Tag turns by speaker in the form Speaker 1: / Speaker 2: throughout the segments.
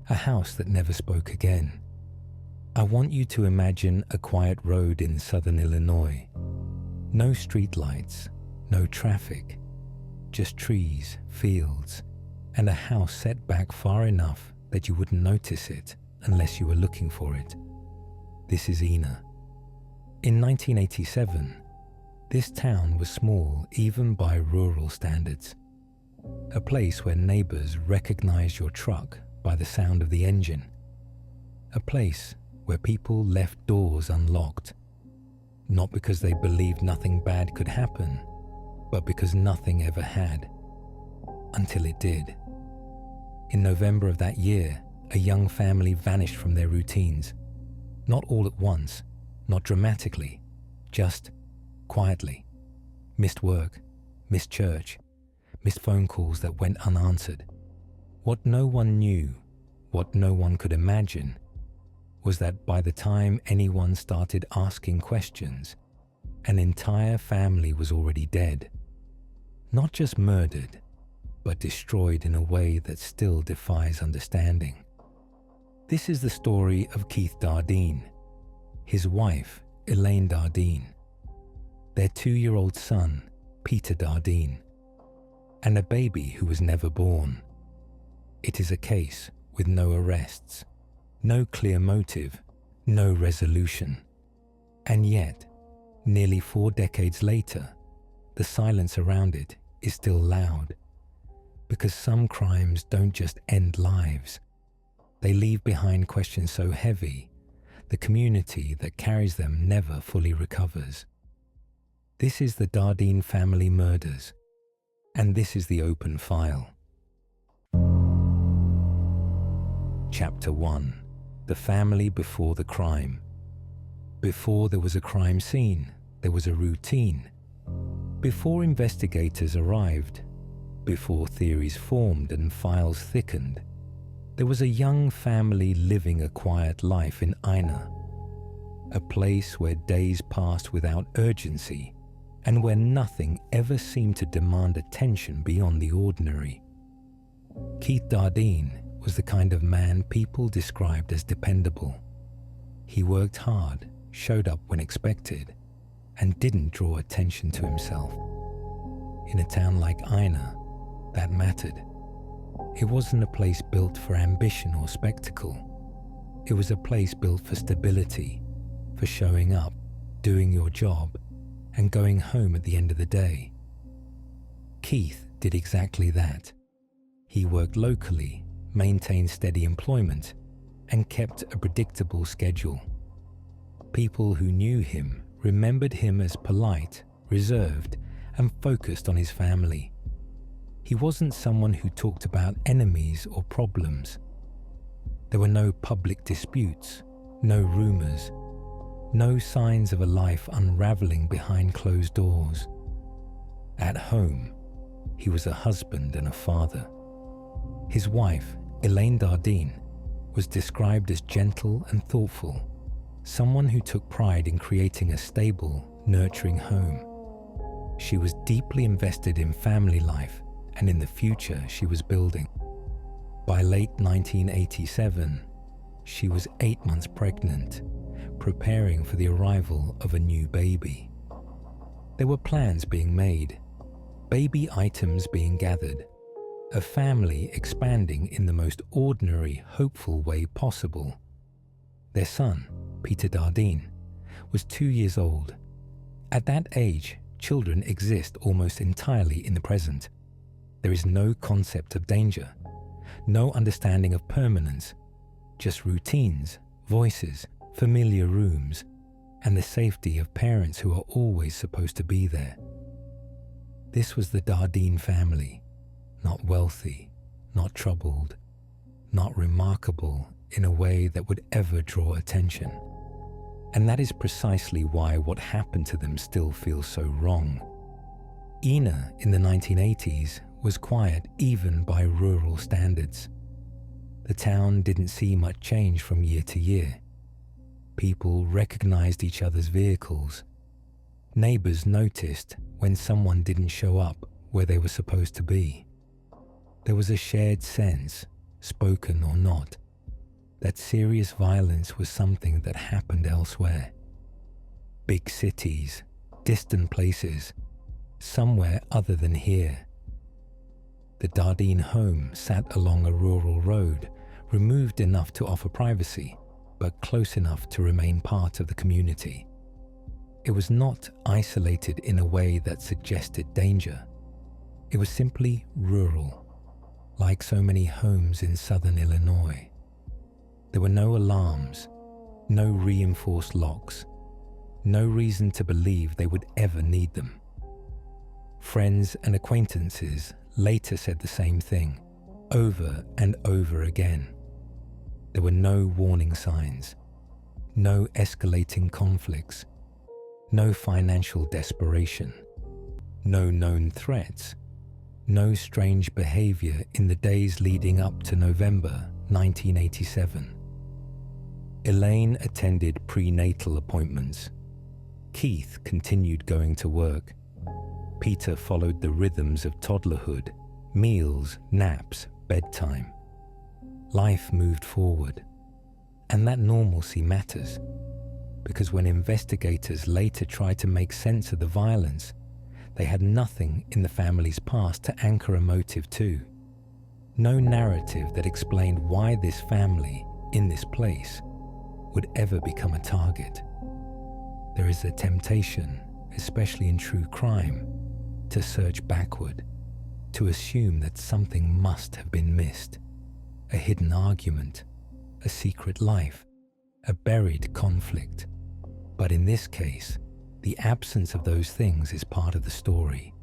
Speaker 1: a house that never spoke again. I want you to imagine a quiet road in southern Illinois. No streetlights, no traffic, just trees, fields, and a house set back far enough that you wouldn't notice it unless you were looking for it. This is Ina. In 1987, this town was small even by rural standards. A place where neighbors recognized your truck by the sound of the engine. A place where people left doors unlocked, not because they believed nothing bad could happen, but because nothing ever had, until it did. In November of that year, a young family vanished from their routines. Not all at once, not dramatically, just quietly. Missed work, missed church, missed phone calls that went unanswered. What no one knew, what no one could imagine, was that by the time anyone started asking questions, an entire family was already dead. Not just murdered, but destroyed in a way that still defies understanding. This is the story of Keith Dardeen, his wife, Elaine Dardeen, their 2-year-old son, Peter Dardeen, and a baby who was never born. It is a case with no arrests, no clear motive, no resolution. And yet, nearly 4 decades later, the silence around it is still loud. Because some crimes don't just end lives. They leave behind questions so heavy, the community that carries them never fully recovers. This is the Dardeen family murders, and this is the open file. Chapter 1. The family before the crime. Before there was a crime scene, there was a routine. Before investigators arrived, before theories formed and files thickened, there was a young family living a quiet life in Ina, a place where days passed without urgency and where nothing ever seemed to demand attention beyond the ordinary. Keith Dardeen was the kind of man people described as dependable. He worked hard, showed up when expected, and didn't draw attention to himself. In a town like Ina, that mattered. It wasn't a place built for ambition or spectacle. It was a place built for stability, for showing up, doing your job, and going home at the end of the day. Keith did exactly that. He worked locally, maintained steady employment, and kept a predictable schedule. People who knew him remembered him as polite, reserved, and focused on his family. He wasn't someone who talked about enemies or problems. There were no public disputes, no rumors, no signs of a life unraveling behind closed doors. At home, he was a husband and a father. His wife, Elaine Dardeen, was described as gentle and thoughtful, someone who took pride in creating a stable, nurturing home. She was deeply invested in family life and in the future she was building. By late 1987, she was 8 months pregnant, preparing for the arrival of a new baby. There were plans being made, baby items being gathered, a family expanding in the most ordinary, hopeful way possible. Their son, Peter Dardeen, was 2 years old. At that age, children exist almost entirely in the present. There is no concept of danger, no understanding of permanence, just routines, voices, familiar rooms, and the safety of parents who are always supposed to be there. This was the Dardeen family, not wealthy, not troubled, not remarkable in a way that would ever draw attention. And that is precisely why what happened to them still feels so wrong. Ina in the 1980s was quiet even by rural standards. The town didn't see much change from year to year. People recognized each other's vehicles. Neighbors noticed when someone didn't show up where they were supposed to be. There was a shared sense, spoken or not, that serious violence was something that happened elsewhere. Big cities, distant places, somewhere other than here. The Dardeen home sat along a rural road, removed enough to offer privacy, but close enough to remain part of the community. It was not isolated in a way that suggested danger. It was simply rural, like so many homes in southern Illinois. There were no alarms, no reinforced locks, no reason to believe they would ever need them. Friends and acquaintances later said the same thing, over and over again. There were no warning signs, no escalating conflicts, no financial desperation, no known threats, no strange behavior in the days leading up to November 1987. Elaine attended prenatal appointments. Keith continued going to work. Peter followed the rhythms of toddlerhood, meals, naps, bedtime. Life moved forward, and that normalcy matters, because when investigators later tried to make sense of the violence, they had nothing in the family's past to anchor a motive to. No narrative that explained why this family, in this place, would ever become a target. There is a temptation, especially in true crime, to search backward, to assume that something must have been missed. A hidden argument, a secret life, a buried conflict. But in this case, the absence of those things is part of the story.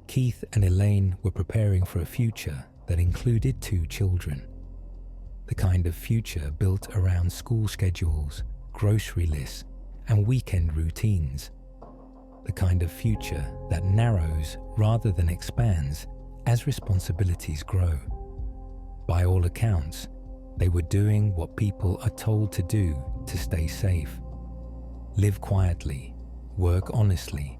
Speaker 1: Keith and Elaine were preparing for a future that included 2 children. The kind of future built around school schedules, grocery lists, and weekend routines. The kind of future that narrows rather than expands as responsibilities grow. By all accounts, they were doing what people are told to do to stay safe. Live quietly, work honestly,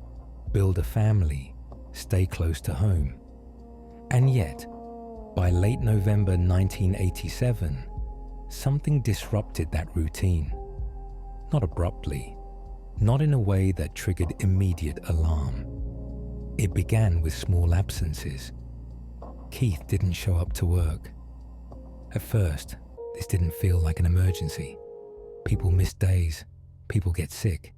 Speaker 1: build a family, stay close to home. And yet, by late November 1987, something disrupted that routine. Not abruptly, not in a way that triggered immediate alarm. It began with small absences. Keith didn't show up to work. At first, this didn't feel like an emergency. People miss days, people get sick.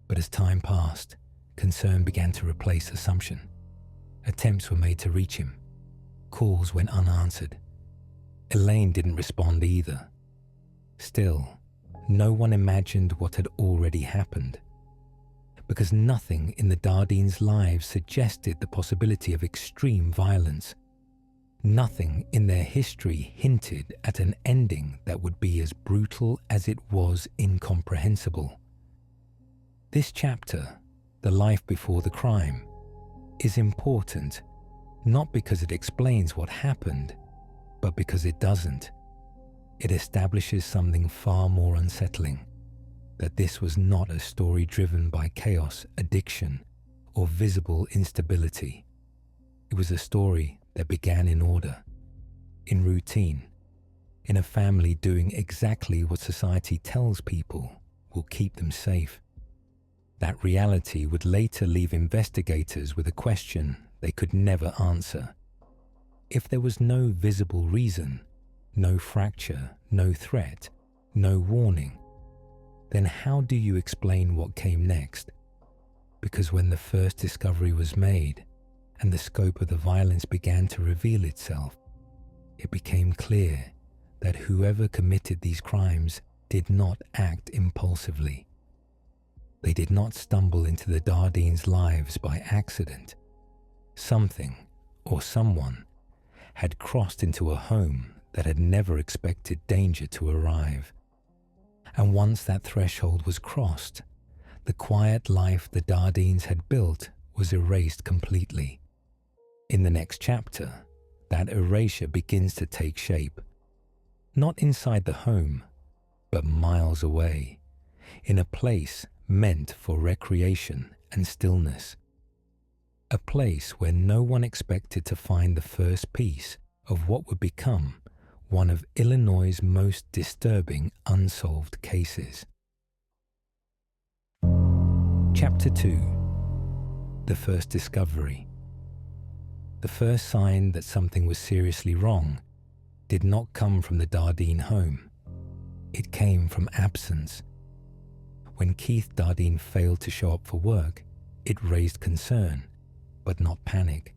Speaker 1: But as time passed, concern began to replace assumption. Attempts were made to reach him. Calls went unanswered. Elaine didn't respond either. Still, no one imagined what had already happened, because nothing in the Dardeens' lives suggested the possibility of extreme violence. Nothing in their history hinted at an ending that would be as brutal as it was incomprehensible. This chapter, The Life Before the Crime, is important not because it explains what happened, but because it doesn't. It establishes something far more unsettling, that this was not a story driven by chaos, addiction, or visible instability. It was a story that began in order, in routine, in a family doing exactly what society tells people will keep them safe. That reality would later leave investigators with a question they could never answer. If there was no visible reason, no fracture, no threat, no warning, then how do you explain what came next? Because when the first discovery was made and the scope of the violence began to reveal itself, it became clear that whoever committed these crimes did not act impulsively. They did not stumble into the Dardeens' lives by accident. Something or someone had crossed into a home that had never expected danger to arrive. And once that threshold was crossed, the quiet life the Dardeens had built was erased completely. In the next chapter, that erasure begins to take shape. Not inside the home, but miles away, in a place meant for recreation and stillness. A place where no one expected to find the first piece of what would become one of Illinois' most disturbing unsolved cases. Chapter 2. The First Discovery. The first sign that something was seriously wrong did not come from the Dardeen home. It came from absence. When Keith Dardeen failed to show up for work, it raised concern, but not panic.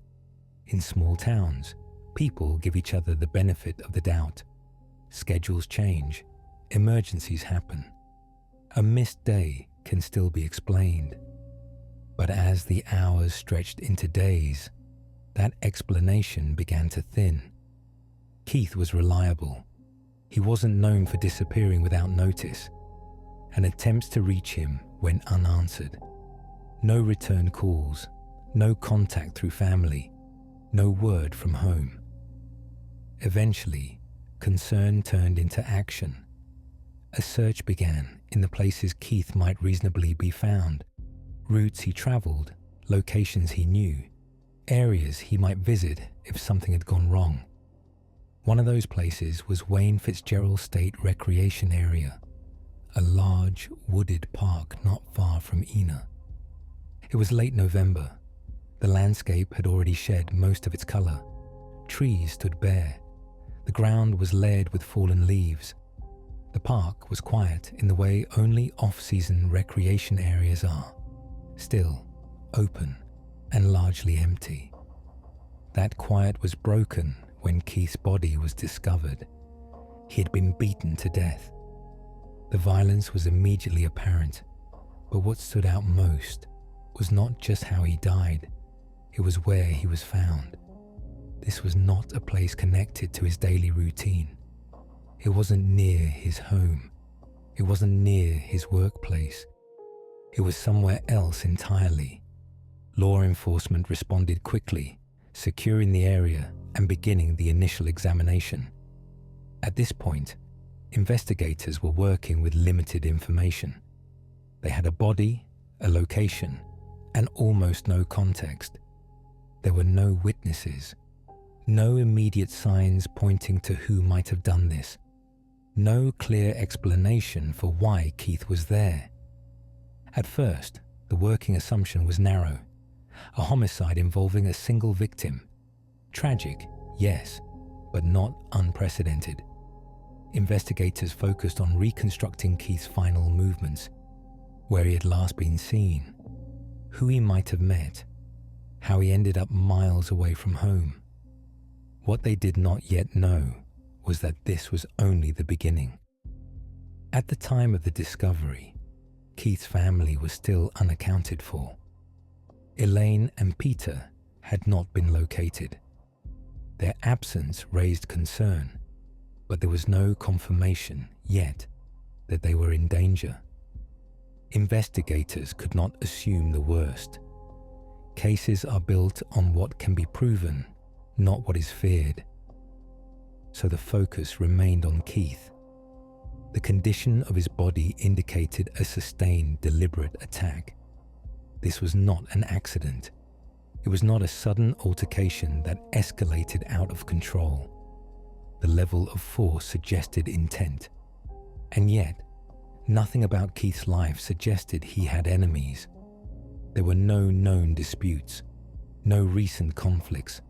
Speaker 1: In small towns, people give each other the benefit of the doubt. Schedules change, emergencies happen. A missed day can still be explained. But as the hours stretched into days, that explanation began to thin. Keith was reliable. He wasn't known for disappearing without notice, and attempts to reach him went unanswered. No return calls, no contact through family, no word from home. Eventually, concern turned into action. A search began in the places Keith might reasonably be found, routes he traveled, locations he knew, areas he might visit if something had gone wrong. One of those places was Wayne Fitzgerald State Recreation Area, a large, wooded park not far from Ena. It was late November. The landscape had already shed most of its color. Trees stood bare. The ground was layered with fallen leaves. The park was quiet in the way only off-season recreation areas are, still, open, and largely empty. That quiet was broken when Keith's body was discovered. He had been beaten to death. The violence was immediately apparent, but what stood out most was not just how he died, it was where he was found. This was not a place connected to his daily routine. It wasn't near his home. It wasn't near his workplace. It was somewhere else entirely. Law enforcement responded quickly, securing the area and beginning the initial examination. At this point, investigators were working with limited information. They had a body, a location, and almost no context. There were no witnesses, no immediate signs pointing to who might have done this, no clear explanation for why Keith was there. At first, the working assumption was narrow. A homicide involving a single victim. Tragic, yes, but not unprecedented. Investigators focused on reconstructing Keith's final movements, where he had last been seen, who he might have met, how he ended up miles away from home. What they did not yet know was that this was only the beginning. At the time of the discovery, Keith's family was still unaccounted for. Elaine and Peter had not been located. Their absence raised concern, but there was no confirmation yet that they were in danger. Investigators could not assume the worst. Cases are built on what can be proven, not what is feared. So the focus remained on Keith. The condition of his body indicated a sustained, deliberate attack. This was not an accident. It was not a sudden altercation that escalated out of control. The level of force suggested intent. And yet, nothing about Keith's life suggested he had enemies. There were no known disputes, no recent conflicts,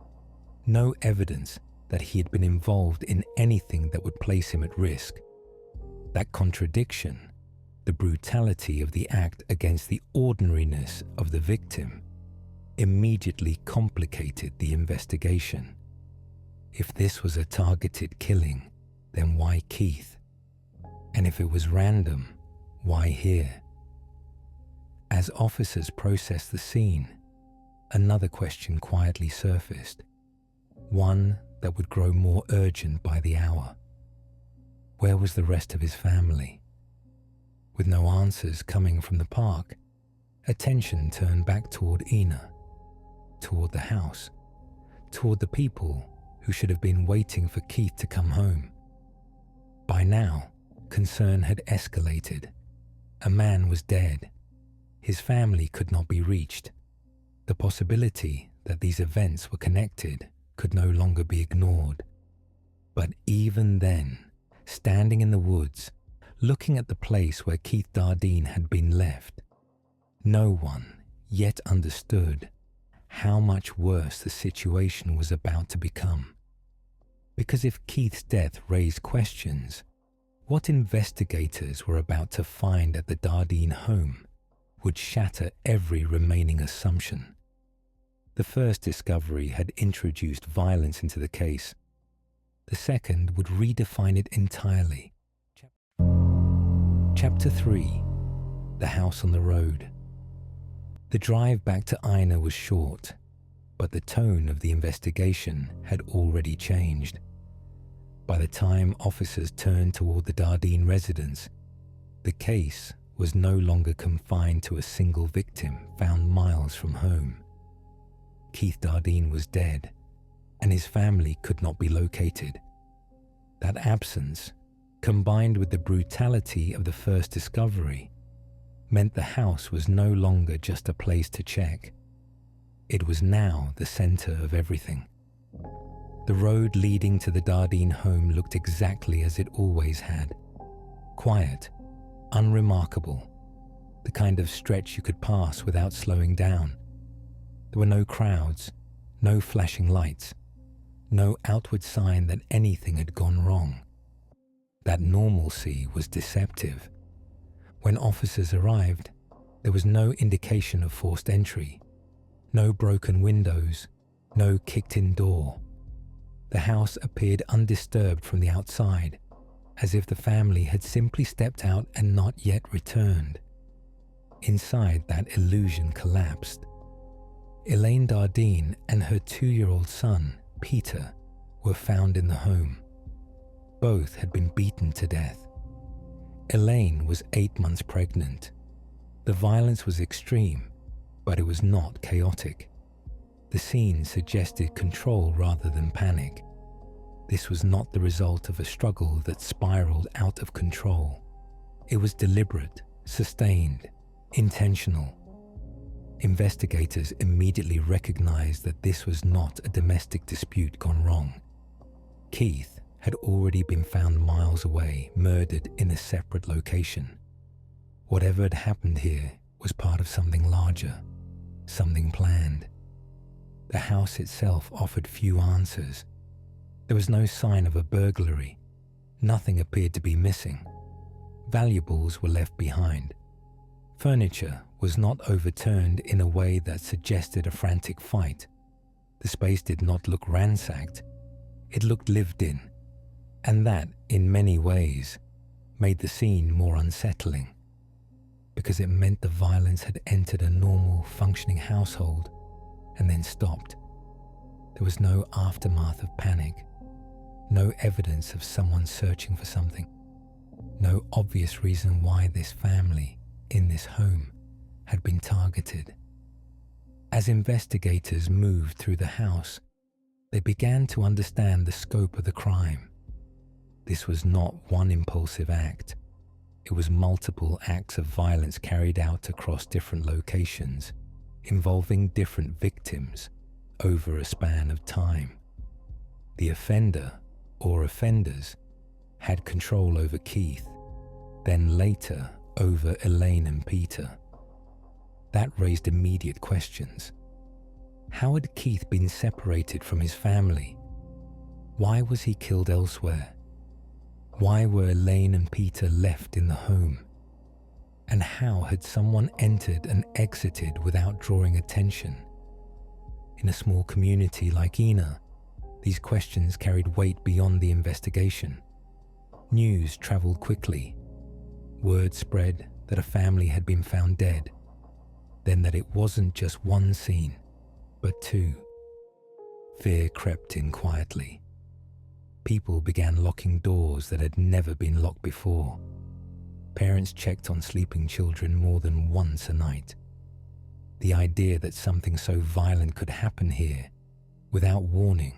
Speaker 1: no evidence that he had been involved in anything that would place him at risk. That contradiction, the brutality of the act against the ordinariness of the victim, immediately complicated the investigation. If this was a targeted killing, then why Keith? And if it was random, why here? As officers processed the scene, another question quietly surfaced, one that would grow more urgent by the hour. Where was the rest of his family? With no answers coming from the park, attention turned back toward Ena, toward the house, toward the people who should have been waiting for Keith to come home. By now, concern had escalated. A man was dead. His family could not be reached. The possibility that these events were connected could no longer be ignored. But even then, standing in the woods, looking at the place where Keith Dardeen had been left, no one yet understood how much worse the situation was about to become. Because if Keith's death raised questions, what investigators were about to find at the Dardeen home would shatter every remaining assumption. The first discovery had introduced violence into the case. The second would redefine it entirely. Chapter 3. The House on the Road. The drive back to Ina was short, but the tone of the investigation had already changed. By the time officers turned toward the Dardeen residence, the case was no longer confined to a single victim found miles from home. Keith Dardeen was dead, and his family could not be located. That absence, combined with the brutality of the first discovery, meant the house was no longer just a place to check. It was now the center of everything. The road leading to the Dardeen home looked exactly as it always had. Quiet, unremarkable, the kind of stretch you could pass without slowing down. There were no crowds, no flashing lights, no outward sign that anything had gone wrong. That normalcy was deceptive. When officers arrived, there was no indication of forced entry, no broken windows, no kicked-in door. The house appeared undisturbed from the outside, as if the family had simply stepped out and not yet returned. Inside, that illusion collapsed. Elaine Dardeen and her 2-year-old son, Peter, were found in the home. Both had been beaten to death. Elaine was 8 months pregnant. The violence was extreme, but it was not chaotic. The scene suggested control rather than panic. This was not the result of a struggle that spiraled out of control. It was deliberate, sustained, intentional. Investigators immediately recognized that this was not a domestic dispute gone wrong. Keith had already been found miles away, murdered in a separate location. Whatever had happened here was part of something larger, something planned. The house itself offered few answers. There was no sign of a burglary. Nothing appeared to be missing. Valuables were left behind. Furniture was not overturned in a way that suggested a frantic fight. The space did not look ransacked. It looked lived in. And that, in many ways, made the scene more unsettling, because it meant the violence had entered a normal, functioning household and then stopped. There was no aftermath of panic, no evidence of someone searching for something, no obvious reason why this family, in this home, had been targeted. As investigators moved through the house, they began to understand the scope of the crime. This was not one impulsive act. It was multiple acts of violence carried out across different locations, involving different victims over a span of time. The offender, or offenders, had control over Keith, then later over Elaine and Peter. That raised immediate questions. How had Keith been separated from his family? Why was he killed elsewhere? Why were Elaine and Peter left in the home? And how had someone entered and exited without drawing attention? In a small community like Ina, these questions carried weight beyond the investigation. News traveled quickly. Word spread that a family had been found dead, then that it wasn't just one scene, but two. Fear crept in quietly. People began locking doors that had never been locked before. Parents checked on sleeping children more than once a night. The idea that something so violent could happen here, without warning,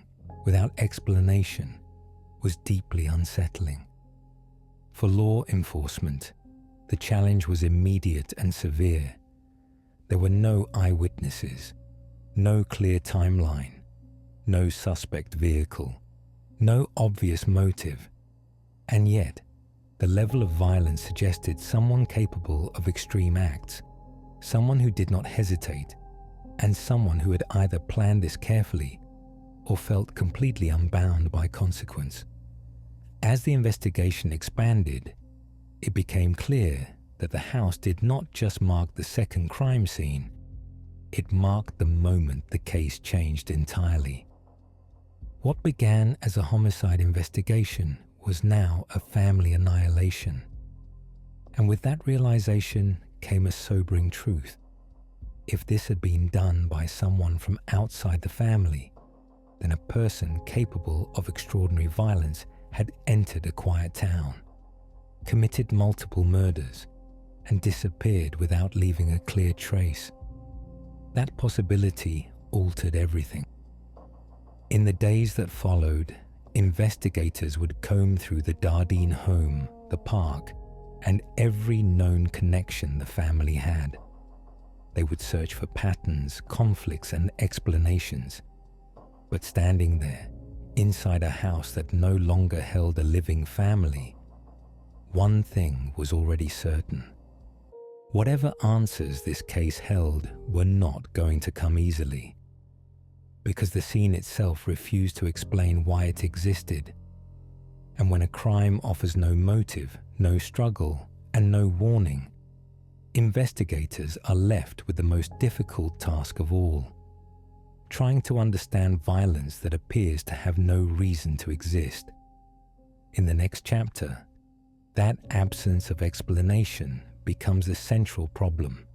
Speaker 1: without explanation, was deeply unsettling. For law enforcement, the challenge was immediate and severe. There were no eyewitnesses, no clear timeline, no suspect vehicle. No obvious motive, and yet the level of violence suggested someone capable of extreme acts, someone who did not hesitate, and someone who had either planned this carefully or felt completely unbound by consequence. As the investigation expanded, it became clear that the house did not just mark the second crime scene, it marked the moment the case changed entirely. What began as a homicide investigation was now a family annihilation. And with that realization came a sobering truth. If this had been done by someone from outside the family, then a person capable of extraordinary violence had entered a quiet town, committed multiple murders, and disappeared without leaving a clear trace. That possibility altered everything. In the days that followed, investigators would comb through the Dardeen home, the park, and every known connection the family had. They would search for patterns, conflicts, and explanations. But standing there, inside a house that no longer held a living family, one thing was already certain. Whatever answers this case held were not going to come easily, because the scene itself refused to explain why it existed. And when a crime offers no motive, no struggle, and no warning, investigators are left with the most difficult task of all: trying to understand violence that appears to have no reason to exist. In the next chapter, that absence of explanation becomes the central problem,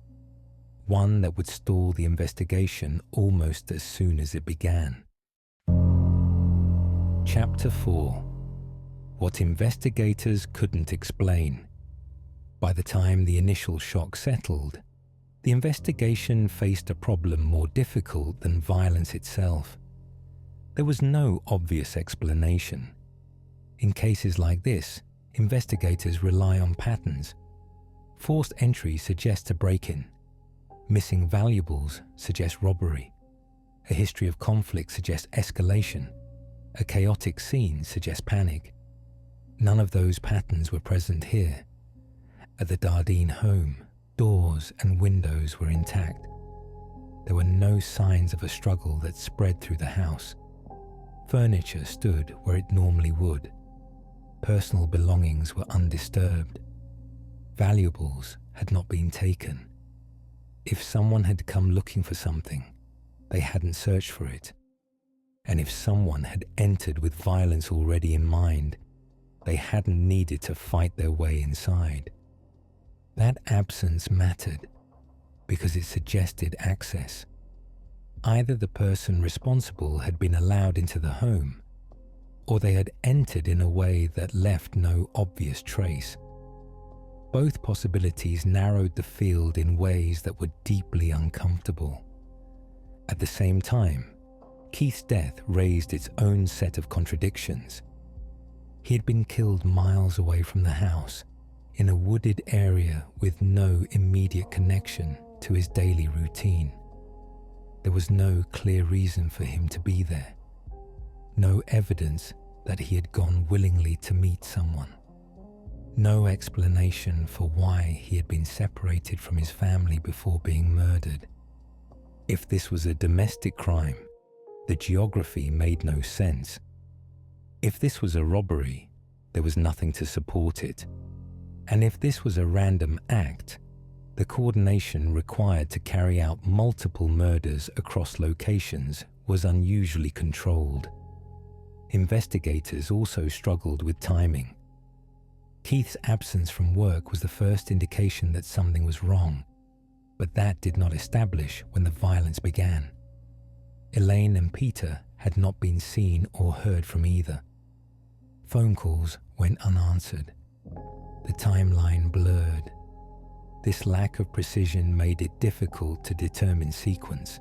Speaker 1: one that would stall the investigation almost as soon as it began. Chapter 4: What investigators couldn't explain. By the time the initial shock settled, the investigation faced a problem more difficult than violence itself. There was no obvious explanation. In cases like this, investigators rely on patterns. Forced entry suggests a break-in. Missing valuables suggests robbery. A history of conflict suggests escalation. A chaotic scene suggests panic. None of those patterns were present here. At the Dardeen home, doors and windows were intact. There were no signs of a struggle that spread through the house. Furniture stood where it normally would. Personal belongings were undisturbed. Valuables had not been taken. If someone had come looking for something, they hadn't searched for it. And if someone had entered with violence already in mind, they hadn't needed to fight their way inside. That absence mattered because it suggested access. Either the person responsible had been allowed into the home, or they had entered in a way that left no obvious trace. Both possibilities narrowed the field in ways that were deeply uncomfortable. At the same time, Keith's death raised its own set of contradictions. He had been killed miles away from the house, in a wooded area with no immediate connection to his daily routine. There was no clear reason for him to be there. No evidence that he had gone willingly to meet someone. No explanation for why he had been separated from his family before being murdered. If this was a domestic crime, the geography made no sense. If this was a robbery, there was nothing to support it. And if this was a random act, the coordination required to carry out multiple murders across locations was unusually controlled. Investigators also struggled with timing. Keith's absence from work was the first indication that something was wrong, but that did not establish when the violence began. Elaine and Peter had not been seen or heard from either. Phone calls went unanswered. The timeline blurred. This lack of precision made it difficult to determine sequence,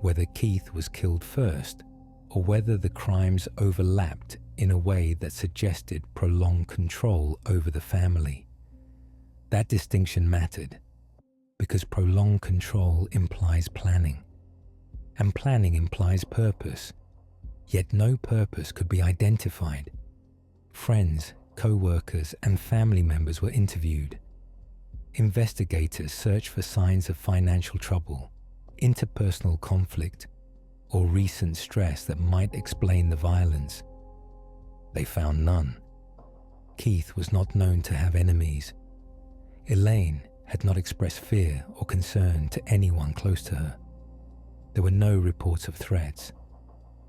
Speaker 1: whether Keith was killed first or whether the crimes overlapped in a way that suggested prolonged control over the family. That distinction mattered because prolonged control implies planning, and planning implies purpose. Yet no purpose could be identified. Friends, co-workers, and family members were interviewed. Investigators searched for signs of financial trouble, interpersonal conflict, or recent stress that might explain the violence. They found none. Keith was not known to have enemies. Elaine had not expressed fear or concern to anyone close to her. There were no reports of threats,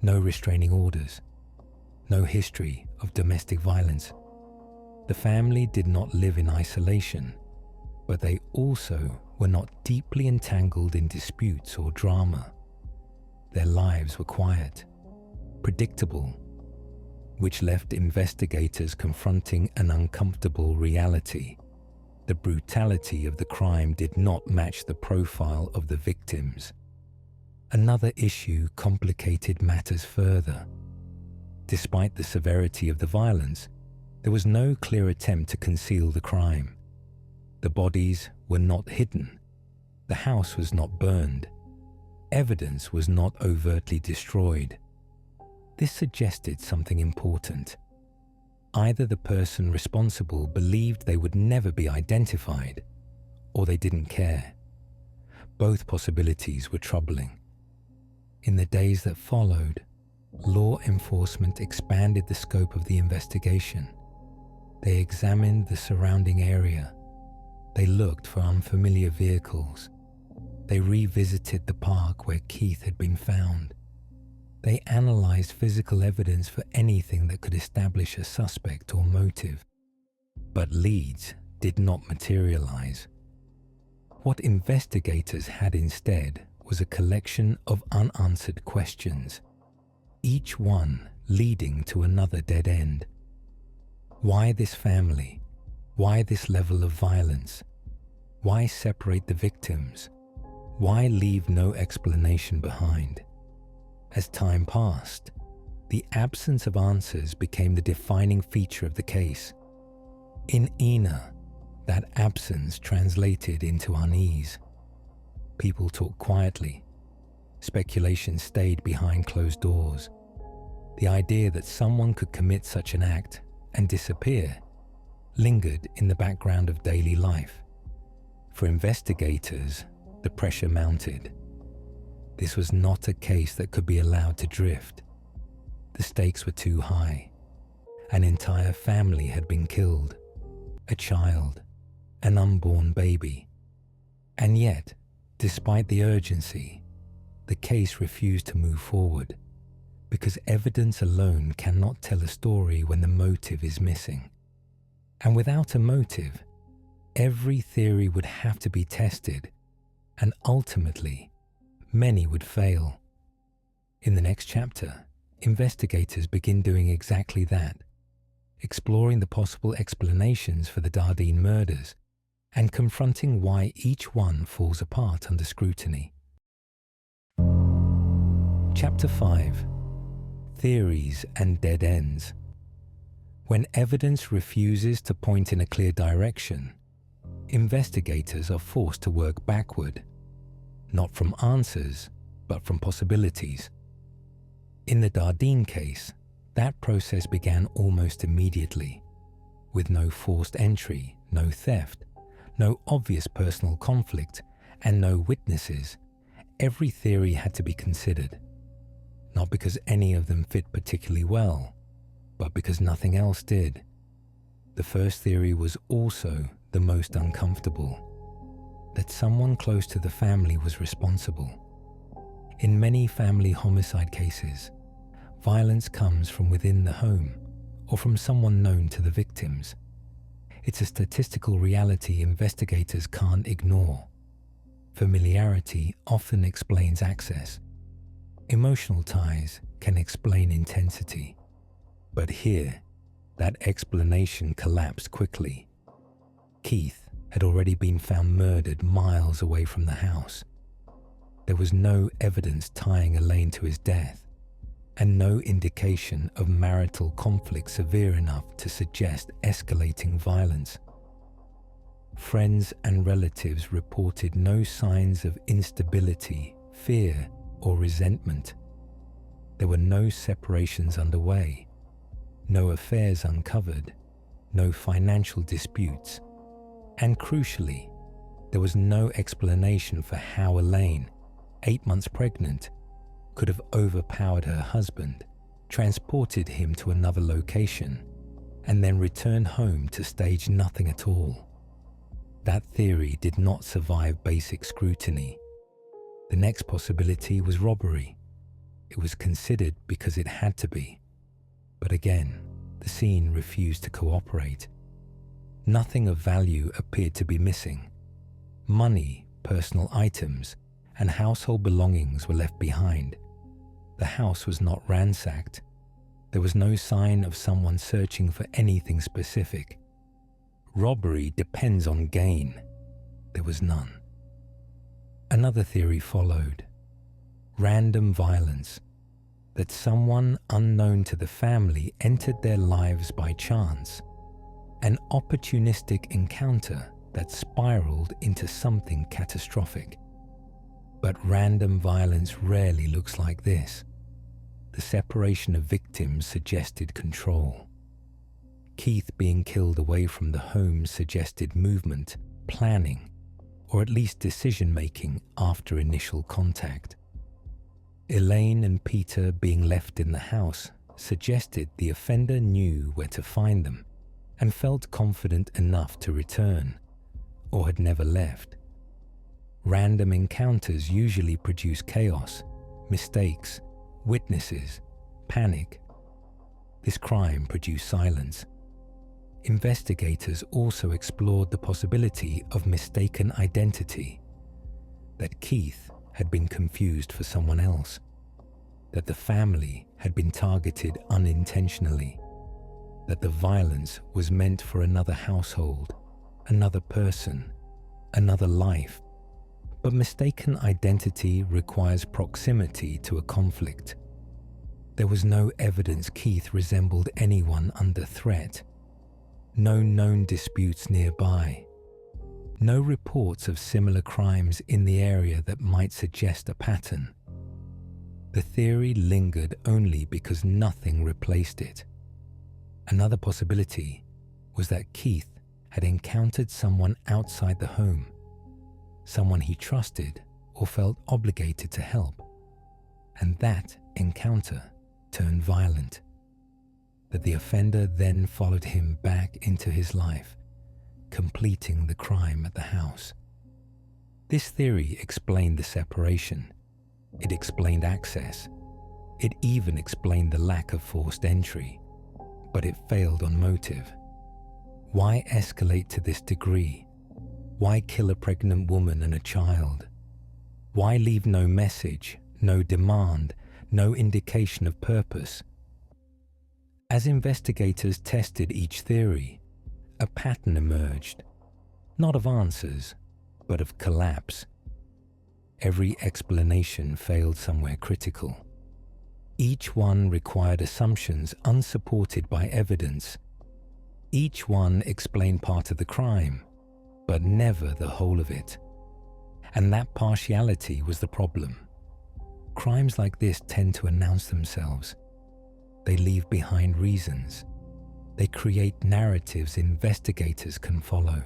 Speaker 1: no restraining orders, no history of domestic violence. The family did not live in isolation, but they also were not deeply entangled in disputes or drama. Their lives were quiet, predictable, which left investigators confronting an uncomfortable reality. The brutality of the crime did not match the profile of the victims. Another issue complicated matters further. Despite the severity of the violence, there was no clear attempt to conceal the crime. The bodies were not hidden. The house was not burned. Evidence was not overtly destroyed. This suggested something important. Either the person responsible believed they would never be identified, or they didn't care. Both possibilities were troubling. In the days that followed, law enforcement expanded the scope of the investigation. They examined the surrounding area. They looked for unfamiliar vehicles. They revisited the park where Keith had been found. They analyzed physical evidence for anything that could establish a suspect or motive. But leads did not materialize. What investigators had instead was a collection of unanswered questions, each one leading to another dead end. Why this family? Why this level of violence? Why separate the victims? Why leave no explanation behind? As time passed, the absence of answers became the defining feature of the case. In Ina, that absence translated into unease. People talked quietly. Speculation stayed behind closed doors. The idea that someone could commit such an act and disappear lingered in the background of daily life. For investigators, the pressure mounted. This was not a case that could be allowed to drift. The stakes were too high. An entire family had been killed. A child, an unborn baby. And yet, despite the urgency, the case refused to move forward, because evidence alone cannot tell a story when the motive is missing. And without a motive, every theory would have to be tested, and ultimately, many would fail. In the next chapter, investigators begin doing exactly that, exploring the possible explanations for the Dardeen murders and confronting why each one falls apart under scrutiny. Chapter 5: Theories and Dead Ends. When evidence refuses to point in a clear direction, investigators are forced to work backward, not from answers, but from possibilities. In the Dardeen case, that process began almost immediately. With no forced entry, no theft, no obvious personal conflict, and no witnesses, every theory had to be considered. Not because any of them fit particularly well, but because nothing else did. The first theory was also the most uncomfortable, that someone close to the family was responsible. In many family homicide cases, violence comes from within the home or from someone known to the victims. It's a statistical reality investigators can't ignore. Familiarity often explains access. Emotional ties can explain intensity. But here, that explanation collapsed quickly. Keith had already been found murdered miles away from the house. There was no evidence tying Elaine to his death, and no indication of marital conflict severe enough to suggest escalating violence. Friends and relatives reported no signs of instability, fear, or resentment. There were no separations underway, no affairs uncovered, no financial disputes, and crucially, there was no explanation for how Elaine, 8 months pregnant, could have overpowered her husband, transported him to another location, and then returned home to stage nothing at all. That theory did not survive basic scrutiny. The next possibility was robbery. It was considered because it had to be. But again, the scene refused to cooperate. Nothing of value appeared to be missing. Money, personal items, and household belongings were left behind. The house was not ransacked. There was no sign of someone searching for anything specific. Robbery depends on gain. There was none. Another theory followed. Random violence. That someone unknown to the family entered their lives by chance. An opportunistic encounter that spiraled into something catastrophic. But random violence rarely looks like this. The separation of victims suggested control. Keith being killed away from the home suggested movement, planning, or at least decision-making after initial contact. Elaine and Peter being left in the house suggested the offender knew where to find them and felt confident enough to return, or had never left. Random encounters usually produce chaos, mistakes, witnesses, panic. This crime produced silence. Investigators also explored the possibility of mistaken identity, that Keith had been confused for someone else, that the family had been targeted unintentionally, that the violence was meant for another household, another person, another life. But mistaken identity requires proximity to a conflict. There was no evidence Keith resembled anyone under threat. No known disputes nearby. No reports of similar crimes in the area that might suggest a pattern. The theory lingered only because nothing replaced it. Another possibility was that Keith had encountered someone outside the home, someone he trusted or felt obligated to help, and that encounter turned violent. That the offender then followed him back into his life, completing the crime at the house. This theory explained the separation. It explained access. It even explained the lack of forced entry, but it failed on motive. Why escalate to this degree? Why kill a pregnant woman and a child? Why leave no message, no demand, no indication of purpose? As investigators tested each theory, a pattern emerged, not of answers, but of collapse. Every explanation failed somewhere critical. Each one required assumptions unsupported by evidence. Each one explained part of the crime, but never the whole of it. And that partiality was the problem. Crimes like this tend to announce themselves. They leave behind reasons. They create narratives investigators can follow.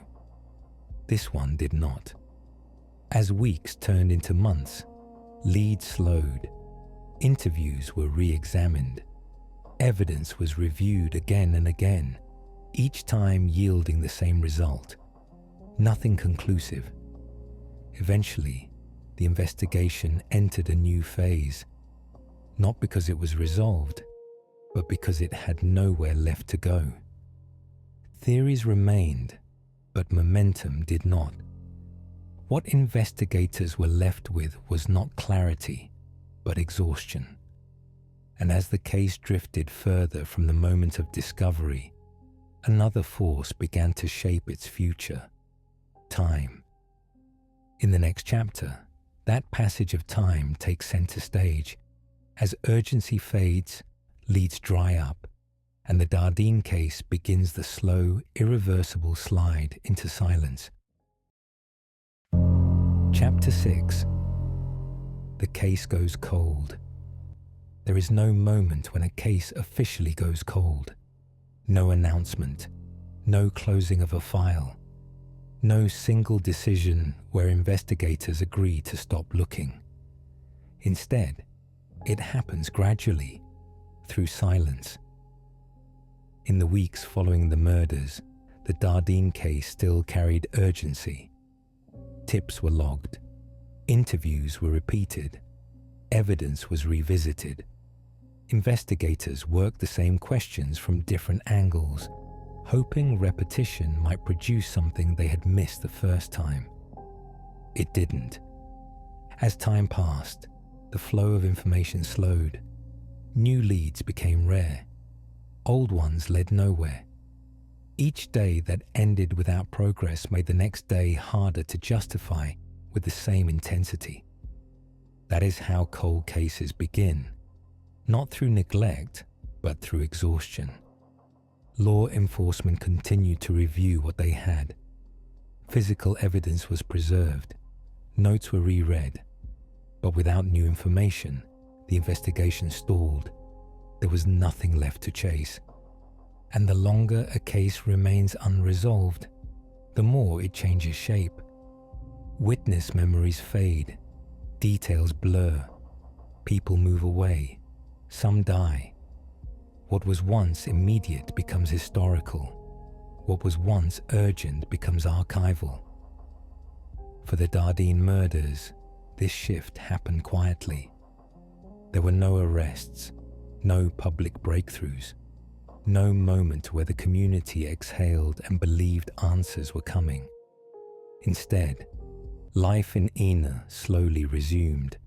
Speaker 1: This one did not. As weeks turned into months, leads slowed. Interviews were re-examined. Evidence was reviewed again and again, each time yielding the same result. Nothing conclusive. Eventually, the investigation entered a new phase, not because it was resolved, but because it had nowhere left to go. Theories remained, but momentum did not. What investigators were left with was not clarity, but exhaustion. And as the case drifted further from the moment of discovery, another force began to shape its future: time. In the next chapter, that passage of time takes center stage. As urgency fades, leads dry up, and the Dardeen case begins the slow, irreversible slide into silence. Chapter 6. The case goes cold. there is no moment when a case officially goes cold. No announcement, no closing of a file, no single decision where investigators agree to stop looking. Instead, it happens gradually, through silence. In the weeks following the murders, the Dardeen case still carried urgency. Tips were logged, interviews were repeated, evidence was revisited. Investigators worked the same questions from different angles, hoping repetition might produce something they had missed the first time. It didn't. As time passed, the flow of information slowed. New leads became rare. Old ones led nowhere. Each day that ended without progress made the next day harder to justify with the same intensity. That is how cold cases begin, not through neglect, but through exhaustion. Law enforcement continued to review what they had. Physical evidence was preserved, notes were reread, but without new information, the investigation stalled. There was nothing left to chase. And the longer a case remains unresolved, the more it changes shape. Witness memories fade, details blur, people move away, some die. What was once immediate becomes historical. What was once urgent becomes archival. For the Dardeen murders, this shift happened quietly. There were no arrests, no public breakthroughs, no moment where the community exhaled and believed answers were coming. Instead, life in Ina slowly resumed,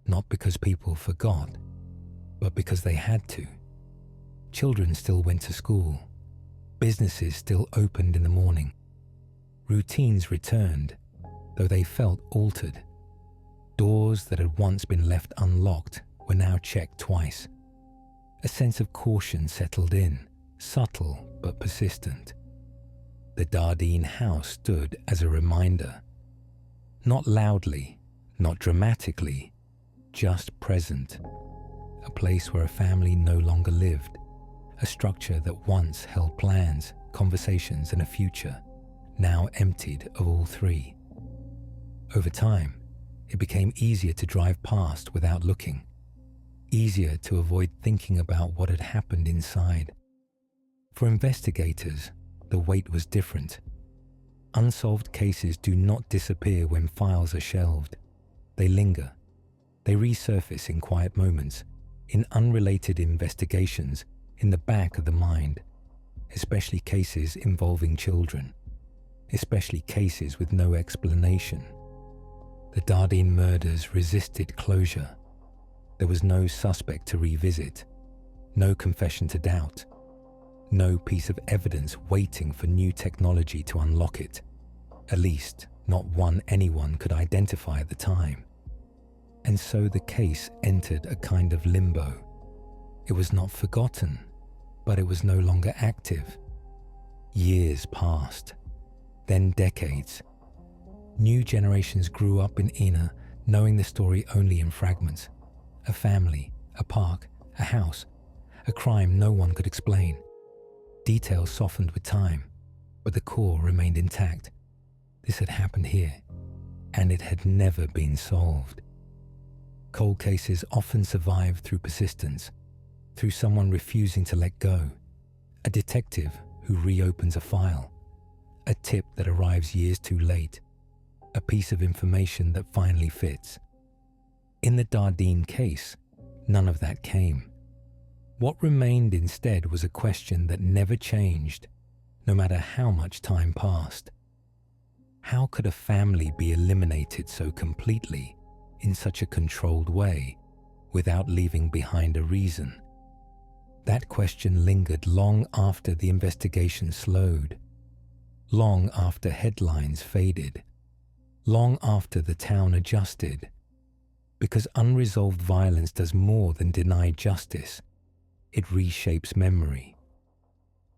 Speaker 1: not because people forgot, but because they had to. Children still went to school. Businesses still opened in the morning. Routines returned, though they felt altered. Doors that had once been left unlocked were now checked twice. A sense of caution settled in, subtle but persistent. The Dardeen house stood as a reminder. Not loudly, not dramatically, just present. A place where a family no longer lived. A structure that once held plans, conversations, and a future, now emptied of all three. Over time, it became easier to drive past without looking. Easier to avoid thinking about what had happened inside. For investigators, the weight was different. Unsolved cases do not disappear when files are shelved. They linger. They resurface in quiet moments, in unrelated investigations, in the back of the mind, especially cases involving children, especially cases with no explanation. The Dardeen murders resisted closure. There was no suspect to revisit, no confession to doubt, no piece of evidence waiting for new technology to unlock it, at least not one anyone could identify at the time. And so the case entered a kind of limbo. It was not forgotten, but it was no longer active. Years passed, then decades. New generations grew up in Ina knowing the story only in fragments. A family, a park, a house, a crime no one could explain. Details softened with time, but the core remained intact. This had happened here, and it had never been solved. Cold cases often survive through persistence, through someone refusing to let go, a detective who reopens a file, a tip that arrives years too late, a piece of information that finally fits. In the Dardeen case, none of that came. What remained instead was a question that never changed, no matter how much time passed. How could a family be eliminated so completely, in such a controlled way, without leaving behind a reason? That question lingered long after the investigation slowed, long after headlines faded, long after the town adjusted. Because unresolved violence does more than deny justice. It reshapes memory.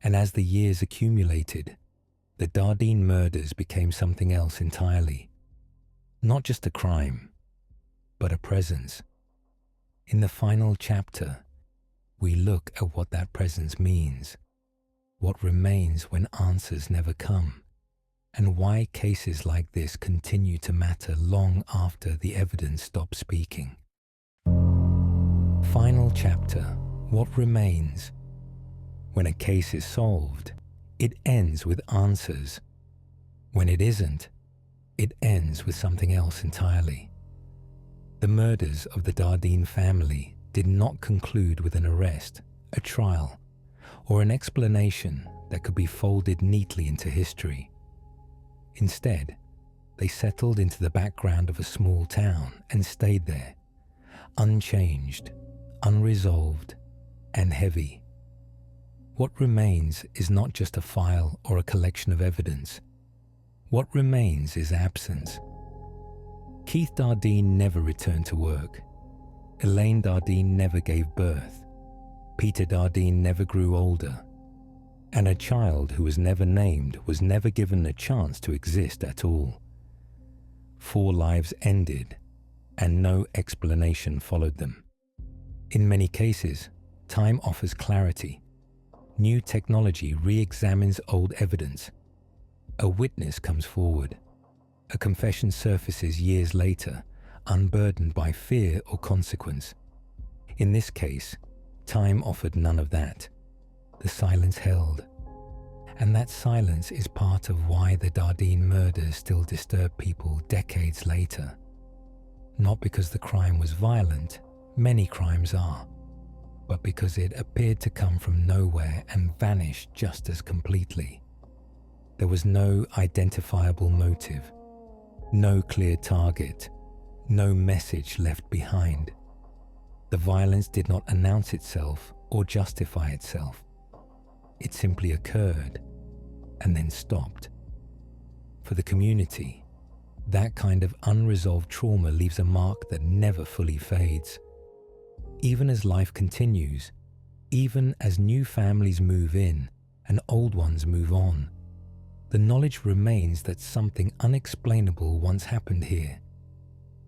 Speaker 1: And as the years accumulated, the Dardeen murders became something else entirely. Not just a crime, but a presence. In the final chapter, we look at what that presence means, what remains when answers never come, and why cases like this continue to matter long after the evidence stops speaking. Final chapter, what remains? When a case is solved, it ends with answers. When it isn't, it ends with something else entirely. The murders of the Dardeen family did not conclude with an arrest, a trial, or an explanation that could be folded neatly into history. Instead, they settled into the background of a small town and stayed there, unchanged, unresolved, and heavy. What remains is not just a file or a collection of evidence. What remains is absence. Keith Dardeen never returned to work. Elaine Dardeen never gave birth. Peter Dardeen never grew older. And a child who was never named was never given a chance to exist at all. 4 lives ended, and no explanation followed them. In many cases, time offers clarity. New technology re-examines old evidence. A witness comes forward. A confession surfaces years later, unburdened by fear or consequence. In this case, time offered none of that. The silence held. And that silence is part of why the Dardeen murders still disturb people decades later. Not because the crime was violent, many crimes are, but because it appeared to come from nowhere and vanish just as completely. There was no identifiable motive, no clear target, no message left behind. The violence did not announce itself or justify itself. It simply occurred and then stopped. For the community, that kind of unresolved trauma leaves a mark that never fully fades. Even as life continues, even as new families move in and old ones move on, the knowledge remains that something unexplainable once happened here.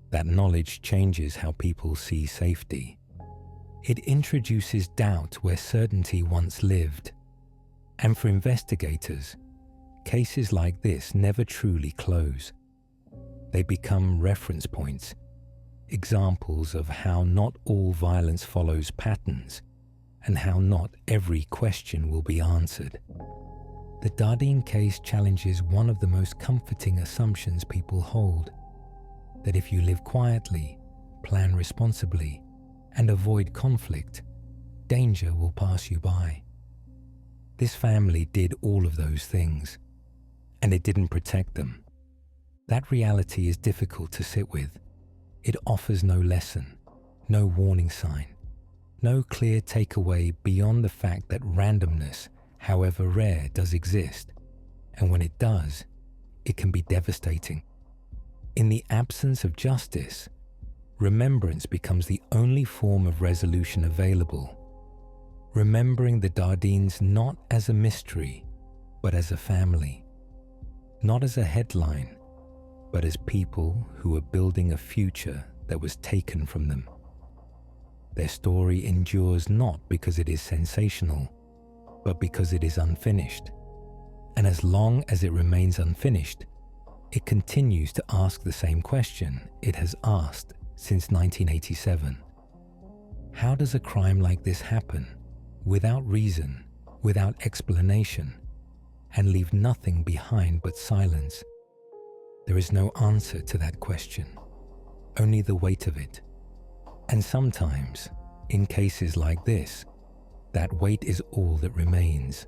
Speaker 1: That knowledge changes how people see safety. It introduces doubt where certainty once lived. And for investigators, cases like this never truly close. They become reference points, examples of how not all violence follows patterns, and how not every question will be answered. The Dardeen case challenges one of the most comforting assumptions people hold, that if you live quietly, plan responsibly, and avoid conflict, danger will pass you by. This family did all of those things, and it didn't protect them. That reality is difficult to sit with. It offers no lesson, no warning sign, no clear takeaway beyond the fact that randomness, however rare, does exist, and when it does, it can be devastating. In the absence of justice, remembrance becomes the only form of resolution available. Remembering the Dardeens not as a mystery, but as a family. Not as a headline, but as people who were building a future that was taken from them. Their story endures not because it is sensational, but because it is unfinished. And as long as it remains unfinished, it continues to ask the same question it has asked since 1987. How does a crime like this happen, without reason, without explanation, and leave nothing behind but silence? There is no answer to that question, only the weight of it. And sometimes, in cases like this, that weight is all that remains.